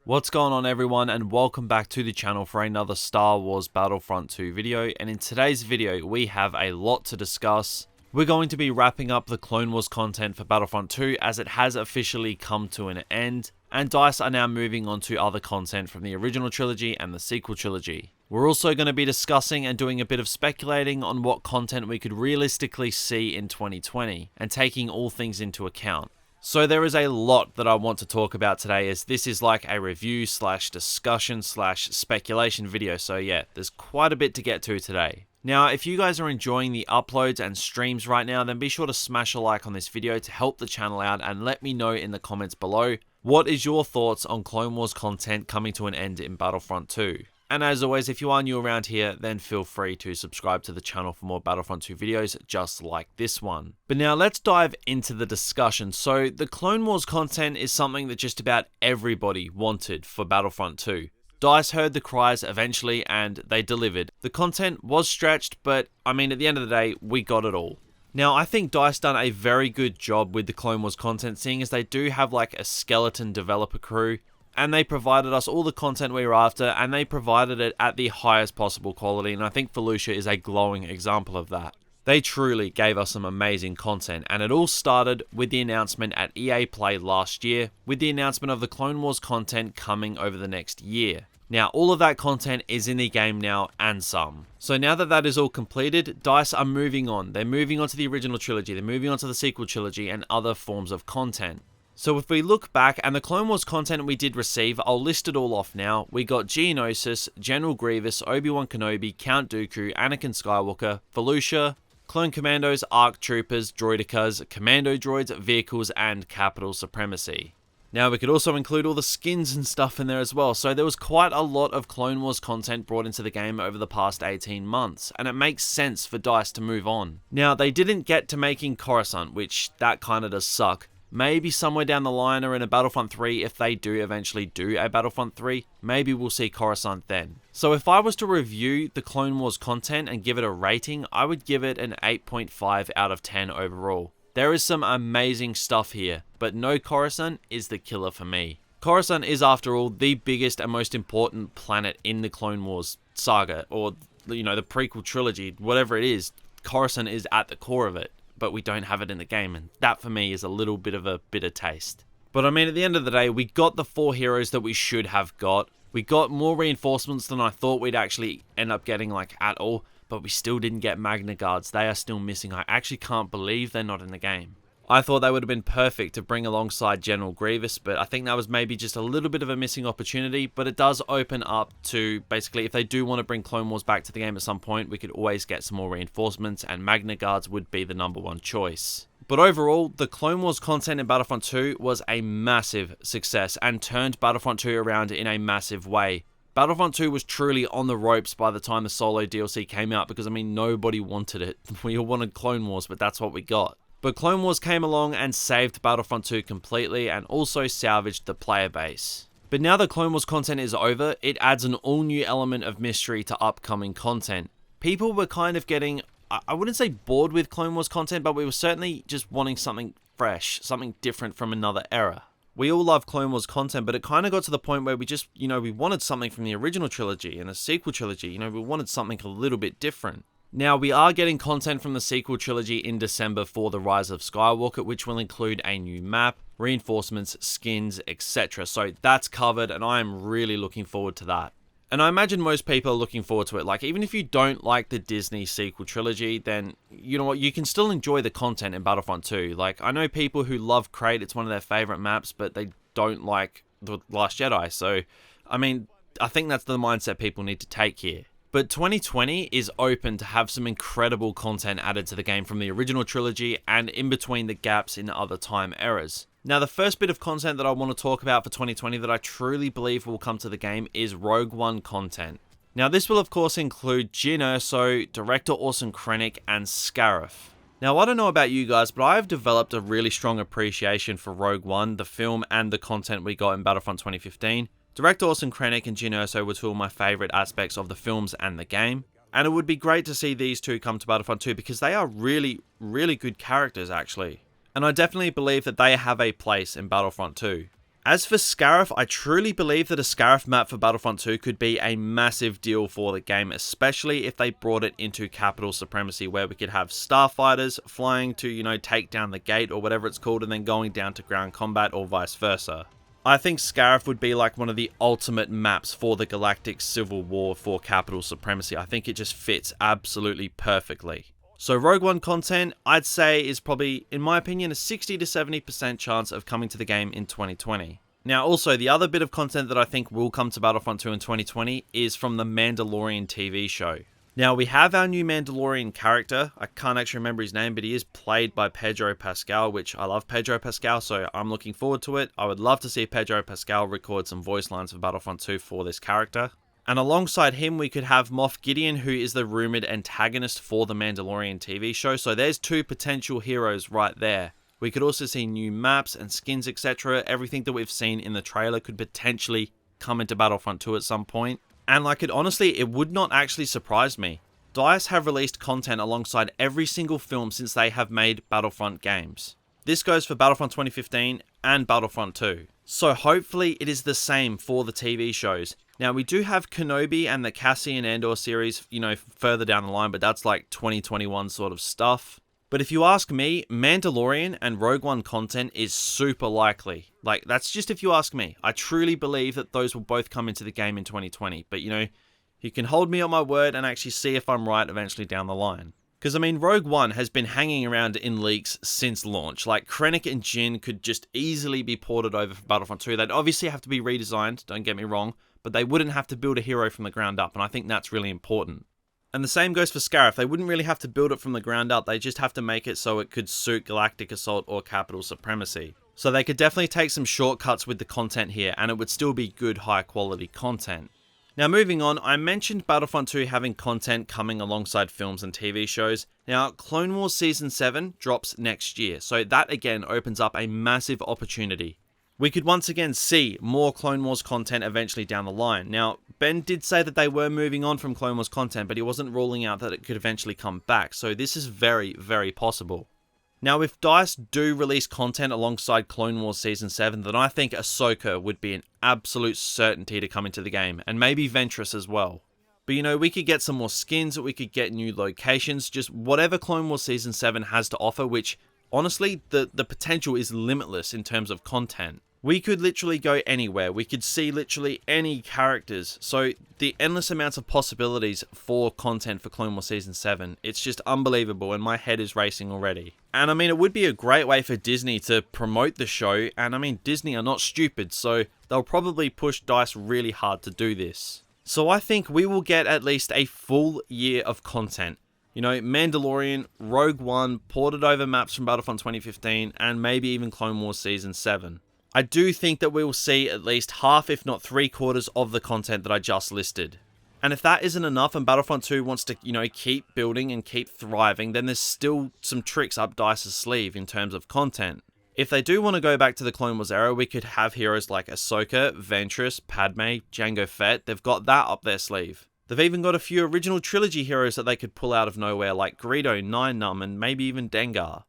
What's going on everyone, and welcome back to the channel for another Star Wars Battlefront 2 video. And in today's video we have a lot to discuss. We're going to be wrapping up the Clone Wars content for Battlefront 2 as it has officially come to an end, and DICE are now moving on to other content from the original trilogy and the sequel trilogy. We're also going to be discussing and doing a bit of speculating on what content we could realistically see in 2020, and taking all things into account. So there is a lot that I want to talk about today, as this is like a review slash discussion slash speculation video, so yeah, there's quite a bit to get to today. Now, if you guys are enjoying the uploads and streams right now, then be sure to smash a like on this video to help the channel out, and let me know in the comments below, what is your thoughts on Clone Wars content coming to an end in Battlefront 2? And as always, if you are new around here, then feel free to subscribe to the channel for more Battlefront 2 videos just like this one. But now let's dive into the discussion. So the Clone Wars content is something that just about everybody wanted for Battlefront 2. DICE heard the cries eventually and they delivered. The content was stretched, but I mean, at the end of the day, we got it all. Now, I think DICE done a very good job with the Clone Wars content, seeing as they do have like a skeleton developer crew, and they provided us all the content we were after, and they provided it at the highest possible quality, and I think Felucia is a glowing example of that. They truly gave us some amazing content, and it all started with the announcement at EA Play last year, with the announcement of the Clone Wars content coming over the next year. Now, all of that content is in the game now, and some. So now that that is all completed, DICE are moving on. They're moving on to the original trilogy, they're moving on to the sequel trilogy, and other forms of content. So if we look back, and the Clone Wars content we did receive, I'll list it all off now. We got Geonosis, General Grievous, Obi-Wan Kenobi, Count Dooku, Anakin Skywalker, Felucia, Clone Commandos, ARC Troopers, Droidekas, Commando Droids, Vehicles, and Capital Supremacy. Now we could also include all the skins and stuff in there as well, so there was quite a lot of Clone Wars content brought into the game over the past 18 months, and it makes sense for DICE to move on. Now, they didn't get to making Coruscant, which that kinda does suck. Maybe somewhere down the line or in a Battlefront 3, if they do eventually do a Battlefront 3, maybe we'll see Coruscant then. So if I was to review the Clone Wars content and give it a rating, I would give it an 8.5 out of 10 overall. There is some amazing stuff here, but no Coruscant is the killer for me. Coruscant is, after all, the biggest and most important planet in the Clone Wars saga, or, you know, the prequel trilogy, whatever it is. Coruscant is at the core of it, but we don't have it in the game, and that for me is a little bit of a bitter taste. But I mean, at the end of the day, we got the 4 heroes that we should have got. We got more reinforcements than I thought we'd actually end up getting, like, at all, but we still didn't get Magna Guards. They are still missing. I actually can't believe they're not in the game. I thought they would have been perfect to bring alongside General Grievous, but I think that was maybe just a little bit of a missing opportunity, but it does open up to, basically, if they do want to bring Clone Wars back to the game at some point, we could always get some more reinforcements, and Magna Guards would be the #1 choice. But overall, the Clone Wars content in Battlefront 2 was a massive success, and turned Battlefront 2 around in a massive way. Battlefront 2 was truly on the ropes by the time the solo DLC came out, because I mean, nobody wanted it. We all wanted Clone Wars, but that's what we got. But Clone Wars came along and saved Battlefront 2 completely, and also salvaged the player base. But now that Clone Wars content is over, it adds an all new element of mystery to upcoming content. People were kind of getting, I wouldn't say bored with Clone Wars content, but we were certainly just wanting something fresh, something different from another era. We all love Clone Wars content, but it kind of got to the point where we just, you know, we wanted something from the original trilogy and the sequel trilogy. You know, we wanted something a little bit different. Now, we are getting content from the sequel trilogy in December for The Rise of Skywalker, which will include a new map, reinforcements, skins, etc. So that's covered, and I am really looking forward to that. And I imagine most people are looking forward to it. Like, even if you don't like the Disney sequel trilogy, then, you know what, you can still enjoy the content in Battlefront 2. Like, I know people who love Crate, it's one of their favorite maps, but they don't like The Last Jedi. So, I mean, I think that's the mindset people need to take here. But 2020 is open to have some incredible content added to the game from the original trilogy, and in between the gaps in other time eras. Now, the first bit of content that I want to talk about for 2020 that I truly believe will come to the game is Rogue One content. Now, this will of course include Jyn Erso, Director Orson Krennic, and Scarif. Now, I don't know about you guys, but I have developed a really strong appreciation for Rogue One, the film, and the content we got in Battlefront 2015. Director Orson Krennic and Jyn Erso were two of my favourite aspects of the films and the game, and it would be great to see these two come to Battlefront 2 because they are really, really good characters actually. And I definitely believe that they have a place in Battlefront 2. As for Scarif, I truly believe that a Scarif map for Battlefront 2 could be a massive deal for the game, especially if they brought it into Capital Supremacy, where we could have starfighters flying to, take down the gate or whatever it's called, and then going down to ground combat or vice versa. I think Scarif would be like one of the ultimate maps for the Galactic Civil War for Capital Supremacy. I think it just fits absolutely perfectly. So Rogue One content, I'd say, is probably, in my opinion, a 60 to 70% chance of coming to the game in 2020. Now, also, the other bit of content that I think will come to Battlefront 2 in 2020 is from the Mandalorian TV show. Now, we have our new Mandalorian character. I can't actually remember his name, but he is played by Pedro Pascal, which I love Pedro Pascal, so I'm looking forward to it. I would love to see Pedro Pascal record some voice lines for Battlefront 2 for this character. And alongside him, we could have Moff Gideon, who is the rumored antagonist for the Mandalorian TV show. So there's two potential heroes right there. We could also see new maps and skins, etc. Everything that we've seen in the trailer could potentially come into Battlefront 2 at some point. And honestly, it would not actually surprise me. DICE have released content alongside every single film since they have made Battlefront games. This goes for Battlefront 2015 and Battlefront 2. So hopefully it is the same for the TV shows. Now, we do have Kenobi and the Cassian Andor series, further down the line, but that's like 2021 sort of stuff. But if you ask me, Mandalorian and Rogue One content is super likely. That's just if you ask me. I truly believe that those will both come into the game in 2020. But, you can hold me on my word and actually see if I'm right eventually down the line. Because, Rogue One has been hanging around in leaks since launch. Krennic and Jyn could just easily be ported over for Battlefront 2. They'd obviously have to be redesigned, don't get me wrong, but they wouldn't have to build a hero from the ground up, and I think that's really important. And the same goes for Scarif. They wouldn't really have to build it from the ground up, they just have to make it so it could suit Galactic Assault or Capital Supremacy. So they could definitely take some shortcuts with the content here, and it would still be good, high quality content. Now, moving on, I mentioned Battlefront 2 having content coming alongside films and TV shows. Now, Clone Wars Season 7 drops next year, so that again opens up a massive opportunity. We could once again see more Clone Wars content eventually down the line. Now, Ben did say that they were moving on from Clone Wars content, but he wasn't ruling out that it could eventually come back, so this is very, very possible. Now, if DICE do release content alongside Clone Wars Season 7, then I think Ahsoka would be an absolute certainty to come into the game, and maybe Ventress as well. But we could get some more skins, we could get new locations, just whatever Clone Wars Season 7 has to offer, which, honestly, the potential is limitless in terms of content. We could literally go anywhere. We could see literally any characters. So the endless amounts of possibilities for content for Clone Wars Season 7, it's just unbelievable, and my head is racing already. And it would be a great way for Disney to promote the show, and Disney are not stupid, so they'll probably push DICE really hard to do this. So I think we will get at least a full year of content. Mandalorian, Rogue One, ported over maps from Battlefront 2015, and maybe even Clone Wars Season 7. I do think that we will see at least half, if not 3/4 of the content that I just listed. And if that isn't enough and Battlefront 2 wants to, keep building and keep thriving, then there's still some tricks up DICE's sleeve in terms of content. If they do want to go back to the Clone Wars era, we could have heroes like Ahsoka, Ventress, Padme, Jango Fett. They've got that up their sleeve. They've even got a few original trilogy heroes that they could pull out of nowhere, like Greedo, Nien Nunb, and maybe even Dengar.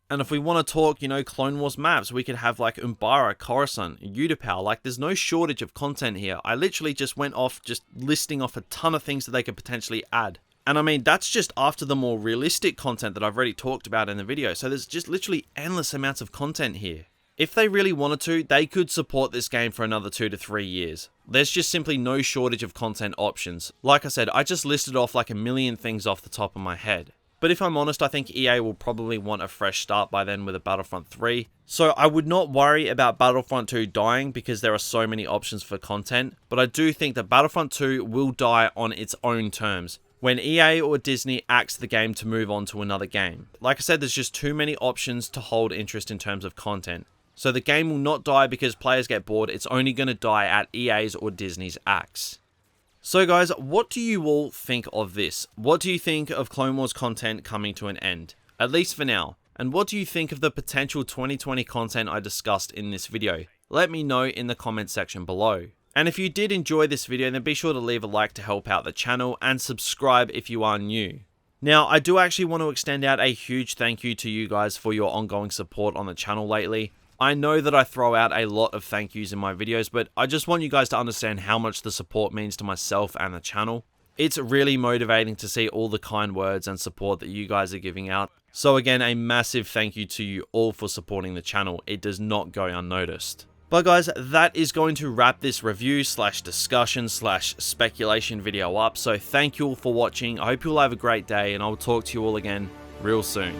And if we want to talk, Clone Wars maps, we could have like Umbara, Coruscant, Utapau. There's no shortage of content here. I literally just went off just listing off a ton of things that they could potentially add. And that's just after the more realistic content that I've already talked about in the video. So there's just literally endless amounts of content here. If they really wanted to, they could support this game for another 2 to 3 years. There's just simply no shortage of content options. Like I said, I just listed off like a million things off the top of my head. But if I'm honest, I think EA will probably want a fresh start by then with a Battlefront 3. So I would not worry about Battlefront 2 dying because there are so many options for content. But I do think that Battlefront 2 will die on its own terms, when EA or Disney axe the game to move on to another game. Like I said, there's just too many options to hold interest in terms of content. So the game will not die because players get bored, it's only going to die at EA's or Disney's axe. So guys, what do you all think of this? What do you think of Clone Wars content coming to an end? At least for now. And what do you think of the potential 2020 content I discussed in this video? Let me know in the comment section below. And if you did enjoy this video, then be sure to leave a like to help out the channel and subscribe if you are new. Now, I do actually want to extend out a huge thank you to you guys for your ongoing support on the channel lately. I know that I throw out a lot of thank yous in my videos, but I just want you guys to understand how much the support means to myself and the channel. It's really motivating to see all the kind words and support that you guys are giving out. So again, a massive thank you to you all for supporting the channel. It does not go unnoticed. But guys, that is going to wrap this review slash discussion slash speculation video up. So thank you all for watching. I hope you all have a great day, and I'll talk to you all again real soon.